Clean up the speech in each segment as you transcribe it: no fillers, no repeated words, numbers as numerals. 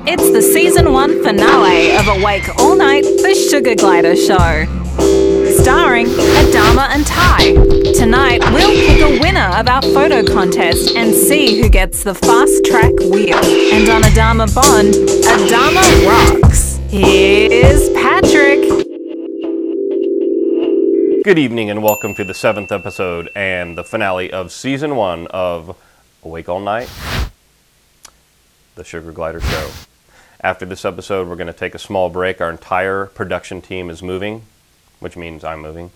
It's the Season 1 finale of Awake All Night, the Sugar Glider Show. Starring Adama and Ty. Tonight, we'll pick a winner of our photo contest and see who gets the fast track wheel. And on Adama Bond, Adama rocks. Here's Patrick. Good evening and welcome to the 7th episode and the finale of Season 1 of Awake All Night, the Sugar Glider Show. After this episode, we're going to take a small break. Our entire production team is moving, which means I'm moving.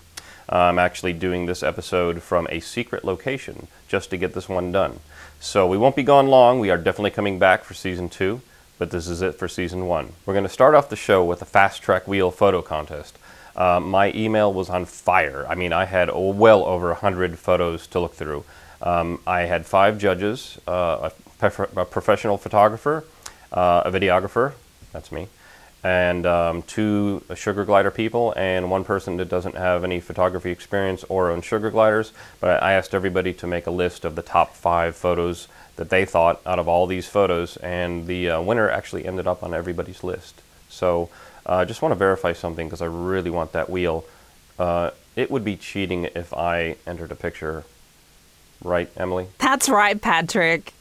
I'm actually doing this episode from a secret location just to get this one done. So we won't be gone long. We are definitely coming back for Season 2, but this is it for Season 1. We're going to start off the show with a fast track wheel photo contest. My email was on fire. I mean, I had well over 100 photos to look through. I had 5 judges, a professional photographer, a videographer, that's me, and 2 sugar glider people, and 1 person that doesn't have any photography experience or own sugar gliders. But I asked everybody to make a list of the top 5 photos that they thought out of all these photos, and the winner actually ended up on everybody's list. So I just want to verify something because I really want that wheel. It would be cheating if I entered a picture, right, Emily? That's right, Patrick.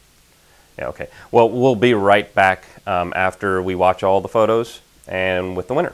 Yeah, okay. Well, we'll be right back after we watch all the photos and with the winner.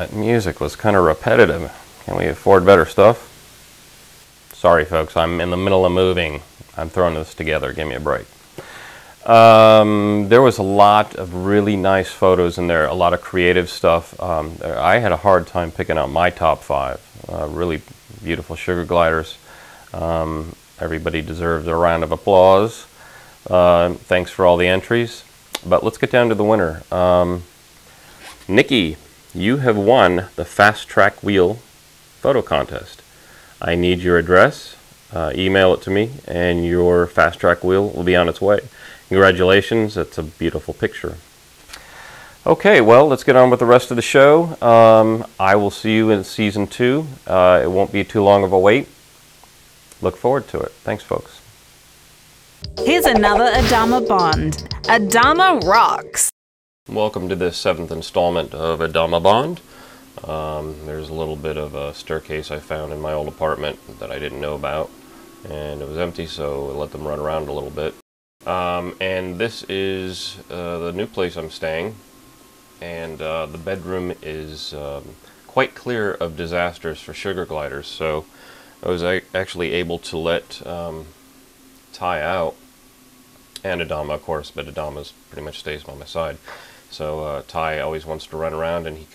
That music was kind of repetitive. Can we afford better stuff? Sorry folks, I'm in the middle of moving. I'm throwing this together, give me a break. There was a lot of really nice photos in there, a lot of creative stuff. I had a hard time picking out my top 5. Really beautiful sugar gliders. Everybody deserves a round of applause. Thanks for all the entries. But let's get down to the winner. Nikki, you have won the Fast Track Wheel photo contest. I need your address. Email it to me, and your Fast Track Wheel will be on its way. Congratulations, it's a beautiful picture. Okay, well, let's get on with the rest of the show. I will see you in season 2. It won't be too long of a wait. Look forward to it. Thanks, folks. Here's another Adama Bond. Adama rocks. Welcome to this 7th installment of Adama Bond. There's a little bit of a staircase I found in my old apartment that I didn't know about, and it was empty, so I let them run around a little bit. And this is the new place I'm staying, and the bedroom is quite clear of disasters for sugar gliders, so I was actually able to let Ty out, and Adama of course, but Adama pretty much stays by my side. So Ty always wants to run around, and he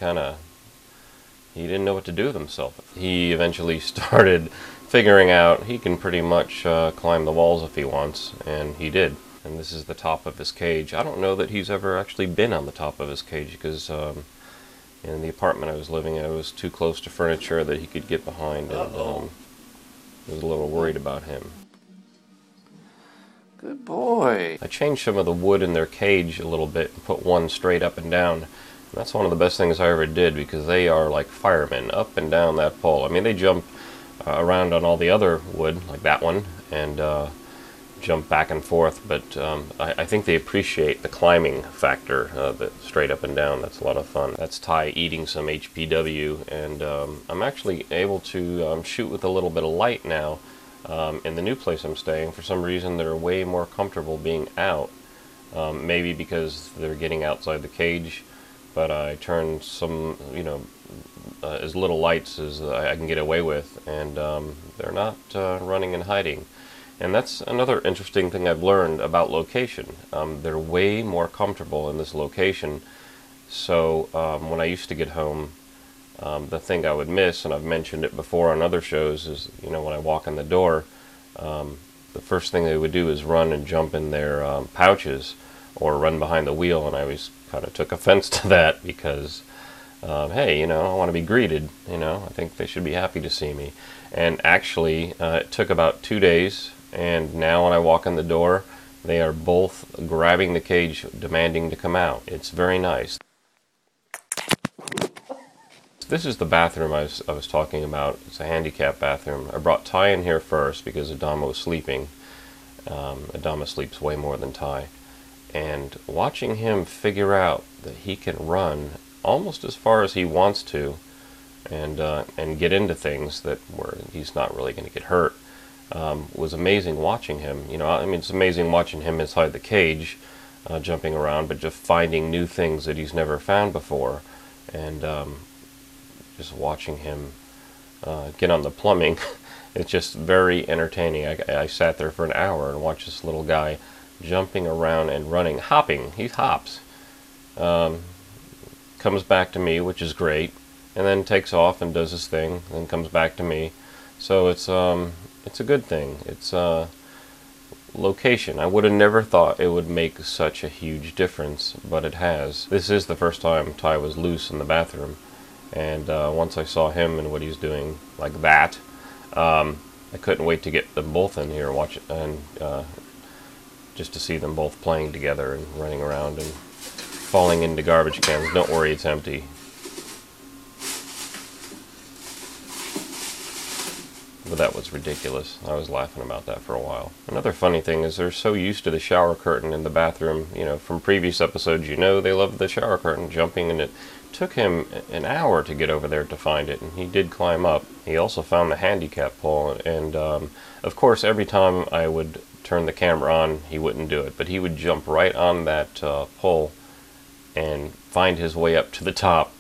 didn't know what to do with himself. He eventually started figuring out he can pretty much climb the walls if he wants, and he did. And this is the top of his cage. I don't know that he's ever actually been on the top of his cage, because in the apartment I was living in, it was too close to furniture that he could get behind, and I was a little worried about him. Good boy. I changed some of the wood in their cage a little bit and put one straight up and down. And that's one of the best things I ever did, because they are like firemen up and down that pole. I mean, they jump around on all the other wood, like that one, and jump back and forth, but I think they appreciate the climbing factor, the straight up and down. That's a lot of fun. That's Ty eating some HPW, and I'm actually able to shoot with a little bit of light now in the new place I'm staying. For some reason, they're way more comfortable being out, maybe because they're getting outside the cage, but I turned some, as little lights as I can get away with, and they're not running and hiding. And that's another interesting thing I've learned about location. They're way more comfortable in this location. So when I used to get home, the thing I would miss, and I've mentioned it before on other shows, is when I walk in the door, the first thing they would do is run and jump in their pouches or run behind the wheel, and I always kind of took offense to that, because hey, I want to be greeted. I think they should be happy to see me. And actually, it took about 2 days. And now when I walk in the door, they are both grabbing the cage, demanding to come out. It's very nice. This is the bathroom I was talking about. It's a handicap bathroom. I brought Ty in here first because Adama was sleeping. Adama sleeps way more than Ty. And watching him figure out that he can run almost as far as he wants to, and get into things that where he's not really going to get hurt, was amazing watching him. I mean, it's amazing watching him inside the cage, jumping around, but just finding new things that he's never found before, and just watching him get on the plumbing. It's just very entertaining. I sat there for an hour and watched this little guy jumping around and running, hopping. He hops, comes back to me, which is great, and then takes off and does his thing, and comes back to me. So it's a good thing. It's location. I would have never thought it would make such a huge difference, but it has. This is the first time Ty was loose in the bathroom, and once I saw him and what he's doing like that, I couldn't wait to get them both in here, watch it, and just to see them both playing together and running around and falling into garbage cans. Don't worry, it's empty. But that was ridiculous. I was laughing about that for a while. Another funny thing is they're so used to the shower curtain in the bathroom. From previous episodes, they love the shower curtain jumping, and it took him an hour to get over there to find it, and he did climb up. He also found the handicap pole, and of course every time I would turn the camera on, he wouldn't do it, but he would jump right on that pole and find his way up to the top,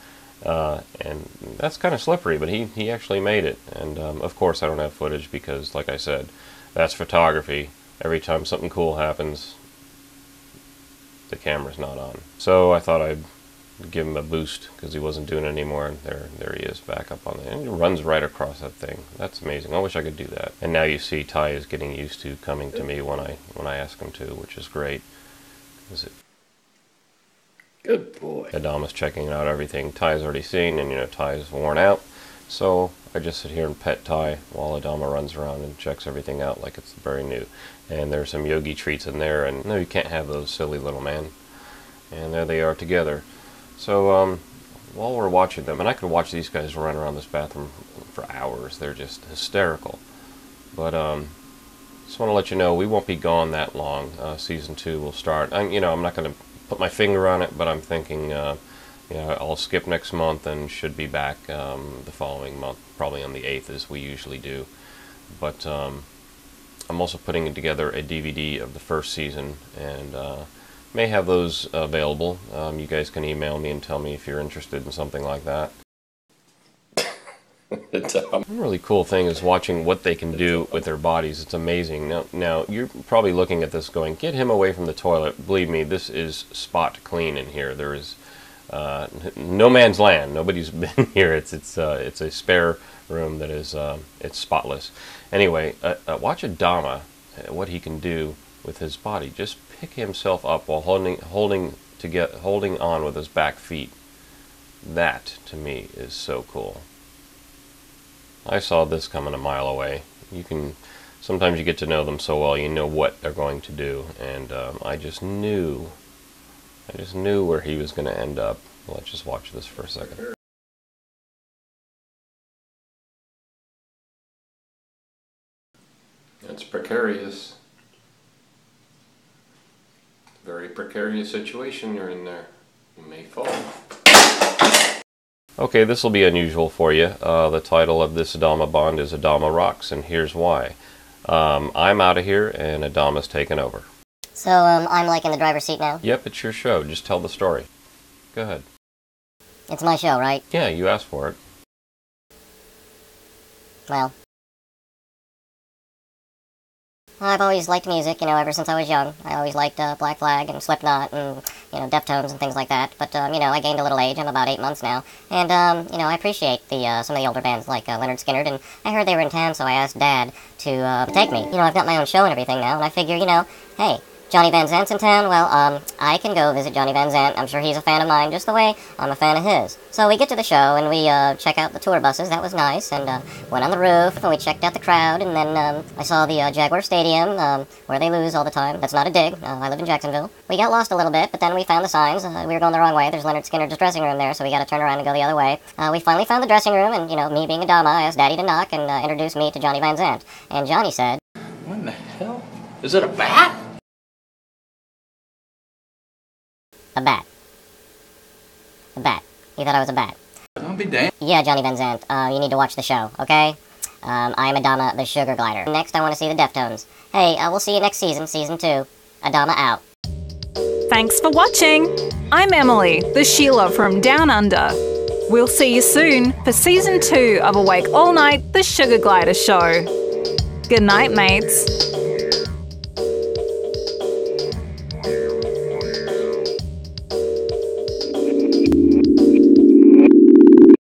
And that's kind of slippery, but he actually made it. And of course I don't have footage because, like I said, that's photography. Every time something cool happens, the camera's not on. So I thought I'd give him a boost because he wasn't doing it anymore. And there he is back up on it. And he runs right across that thing. That's amazing. I wish I could do that. And now you see Ty is getting used to coming to me when I ask him to, which is great. Good boy. Adama's checking out everything Ty's already seen, and Ty's worn out. So I just sit here and pet Ty while Adama runs around and checks everything out like it's very new. And there's some yogi treats in there, and no, you can't have those, silly little man. And there they are together. So while we're watching them, and I could watch these guys run around this bathroom for hours. They're just hysterical. But just want to let you know we won't be gone that long. Season 2 will start. I'm not going to put my finger on it, but I'm thinking I'll skip next month and should be back the following month, probably on the 8th as we usually do. But I'm also putting together a DVD of the first season, and may have those available. You guys can email me and tell me if you're interested in something like that. One really cool thing is watching what they can do with their bodies. It's amazing. Now you're probably looking at this going, get him away from the toilet. Believe me, this is spot clean in here. There is no man's land. Nobody's been here. It's a spare room that is it's spotless. Anyway, watch Adama, what he can do with his body. Just pick himself up while holding on with his back feet. That to me is so cool. I saw this coming a mile away. Sometimes you get to know them so well, you know what they're going to do, and I just knew where he was going to end up. Let's just watch this for a second. It's precarious. Very precarious situation you're in there. You may fall. Okay, this will be unusual for you. The title of this Adama Bond is Adama Rocks, and here's why. I'm out of here, and Adama's taken over. So, I'm like in the driver's seat now? Yep, it's your show. Just tell the story. Go ahead. It's my show, right? Yeah, you asked for it. Well, I've always liked music, ever since I was young. I always liked Black Flag and Slipknot and, Deftones and things like that. But, I gained a little age. I'm about 8 months now. And, I appreciate some of the older bands like Lynyrd Skynyrd. And I heard they were in town, so I asked Dad to take me. I've got my own show and everything now. And I figure, hey, Johnny Van Zant's in town, well, I can go visit Johnny Van Zant. I'm sure he's a fan of mine just the way I'm a fan of his. So we get to the show, and we check out the tour buses. That was nice, and went on the roof, and we checked out the crowd, and then I saw the Jaguar Stadium, where they lose all the time. That's not a dig. I live in Jacksonville. We got lost a little bit, but then we found the signs. We were going the wrong way. There's Lynyrd Skynyrd's dressing room there, so we got to turn around and go the other way. We finally found the dressing room, and, me being Adama, I asked Daddy to knock and introduce me to Johnny Van Zant. And Johnny said, What in the hell? Is it a bat? A bat. A bat. He thought I was a bat. I'll be damned. Yeah, Johnny Van Zant, you need to watch the show, okay? I am Adama, the Sugar Glider. Next, I want to see the Deftones. Hey, we'll see you next season, Season 2. Adama out. Thanks for watching. I'm Emily, the Sheila from Down Under. We'll see you soon for Season 2 of Awake All Night, the Sugar Glider Show. Good night, mates.